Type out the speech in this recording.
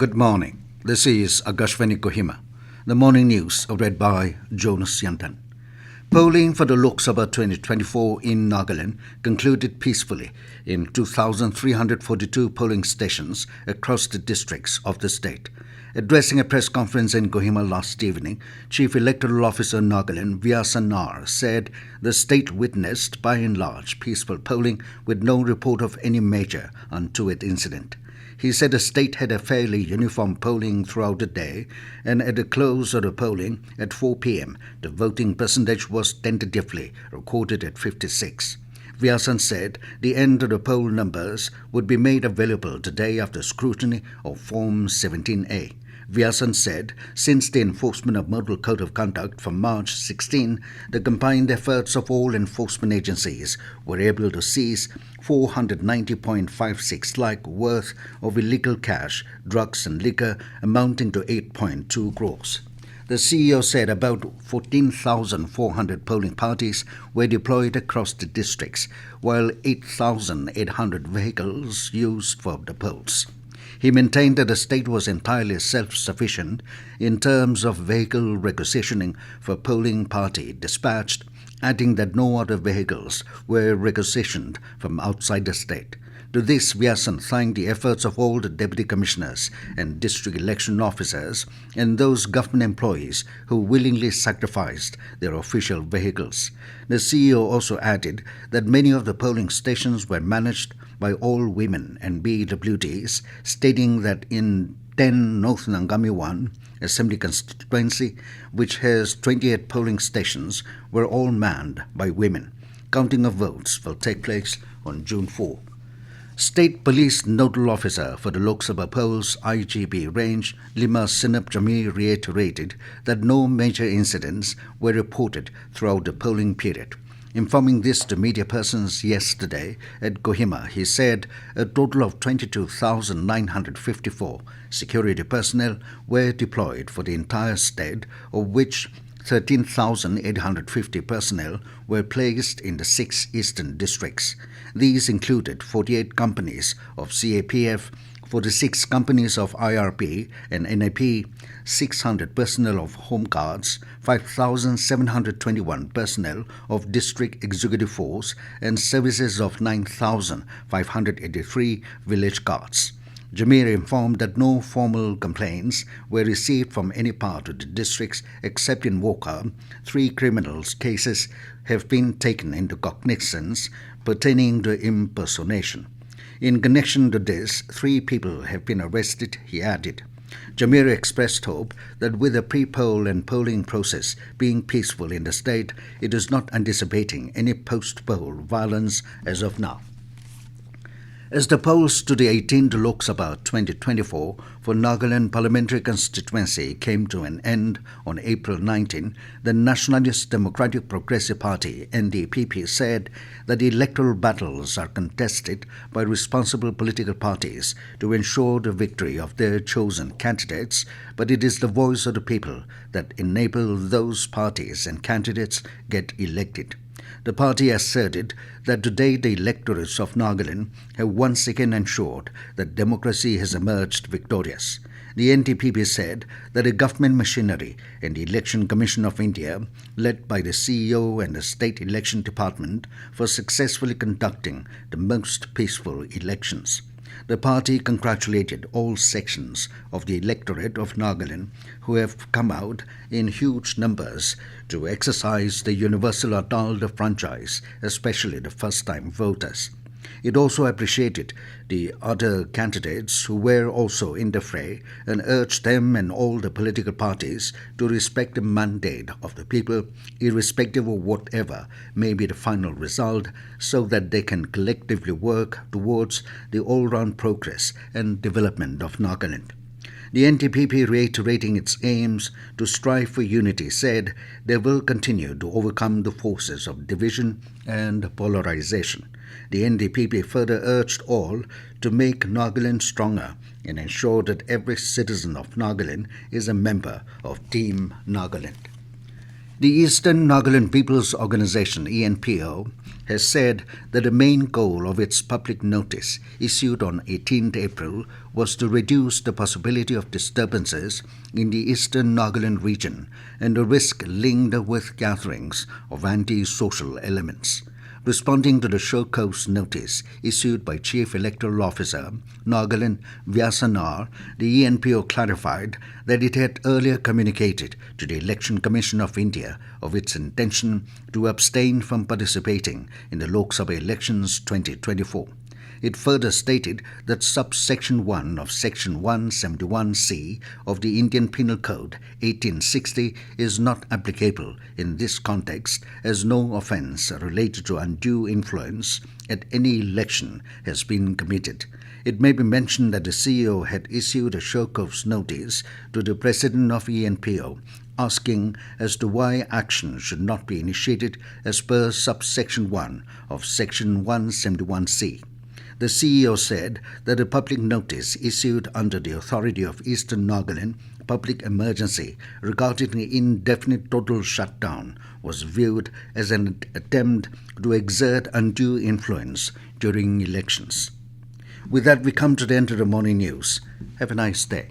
Good morning. This is Akashvani Kohima. The morning news read by Jonas Yantan. Polling for the Lok Sabha 2024 in Nagaland concluded peacefully in 2,342 polling stations across the districts of the state. Addressing a press conference in Kohima last evening, Chief Electoral Officer Nagaland Vyasan R said the state witnessed by and large peaceful polling with no report of any major untoward incident. He said the state had a fairly uniform polling throughout the day, and at the close of the polling at 4 p.m., the voting percentage was tentatively recorded at 56. Vyasan said the end of the poll numbers would be made available today after scrutiny of Form 17A. Vyasan said, since the enforcement of Model Code of Conduct from March 16, the combined efforts of all enforcement agencies were able to seize 490.56 lakh worth of illegal cash, drugs and liquor amounting to 8.2 crores. The CEO said about 14,400 polling parties were deployed across the districts, while 8,800 vehicles used for the polls. He maintained that the state was entirely self-sufficient in terms of vehicle requisitioning for polling party dispatched, adding that no other vehicles were requisitioned from outside the state. To this, Vyasan thanked the efforts of all the deputy commissioners and district election officers and those government employees who willingly sacrificed their official vehicles. The CEO also added that many of the polling stations were managed by all women and BWDs, stating that in 10 North Nangami 1 Assembly constituency, which has 28 polling stations, were all manned by women. Counting of votes will take place on June 4. State Police Nodal Officer for the Lok Sabha Poll's IGP range, Limasunep Jamir, reiterated that no major incidents were reported throughout the polling period. Informing this to media persons yesterday at Kohima, he said a total of 22,954 security personnel were deployed for the entire state, of which 13,850 personnel were placed in the 6 eastern districts. These included 48 companies of CAPF, 46 companies of IRP and NAP, 600 personnel of Home Guards, 5,721 personnel of District Executive Force, and services of 9,583 village guards. Jamir informed that no formal complaints were received from any part of the districts except in Wokha. 3 criminal cases have been taken into cognizance pertaining to impersonation. In connection to this, 3 people have been arrested, he added. Jamir expressed hope that with the pre-poll and polling process being peaceful in the state, it is not anticipating any post-poll violence as of now. As the polls to the 18th Lok Sabha 2024 for Nagaland parliamentary constituency came to an end on April 19, the Nationalist Democratic Progressive Party (NDPP) said that the electoral battles are contested by responsible political parties to ensure the victory of their chosen candidates, but it is the voice of the people that enable those parties and candidates get elected. The party asserted that today the electorates of Nagaland have once again ensured that democracy has emerged victorious. The NDPP said that the government machinery and the Election Commission of India, led by the CEO and the State Election Department, for successfully conducting the most peaceful elections. The party congratulated all sections of the electorate of Nagaland who have come out in huge numbers to exercise the universal adult franchise, especially the first-time voters. It also appreciated the other candidates who were also in the fray and urged them and all the political parties to respect the mandate of the people, irrespective of whatever may be the final result, so that they can collectively work towards the all-round progress and development of Nagaland. The NDPP, reiterating its aims to strive for unity, said they will continue to overcome the forces of division and polarization. The NDPP further urged all to make Nagaland stronger and ensure that every citizen of Nagaland is a member of Team Nagaland. The Eastern Nagaland People's Organization (ENPO) has said that the main goal of its public notice issued on 18th April was to reduce the possibility of disturbances in the eastern Nagaland region and the risk linked with gatherings of anti-social elements. Responding to the show cause notice issued by Chief Electoral Officer Nagaland Vyasanar, the ENPO clarified that it had earlier communicated to the Election Commission of India of its intention to abstain from participating in the Lok Sabha elections 2024. It further stated that subsection 1 of section 171C of the Indian Penal Code 1860 is not applicable in this context, as no offence related to undue influence at any election has been committed. It may be mentioned that the CEO had issued a show cause notice to the President of ENPO asking as to why action should not be initiated as per subsection 1 of section 171C. The CEO said that a public notice issued under the authority of Eastern Nagaland Public Emergency regarding the indefinite total shutdown was viewed as an attempt to exert undue influence during elections. With that, we come to the end of the morning news. Have a nice day.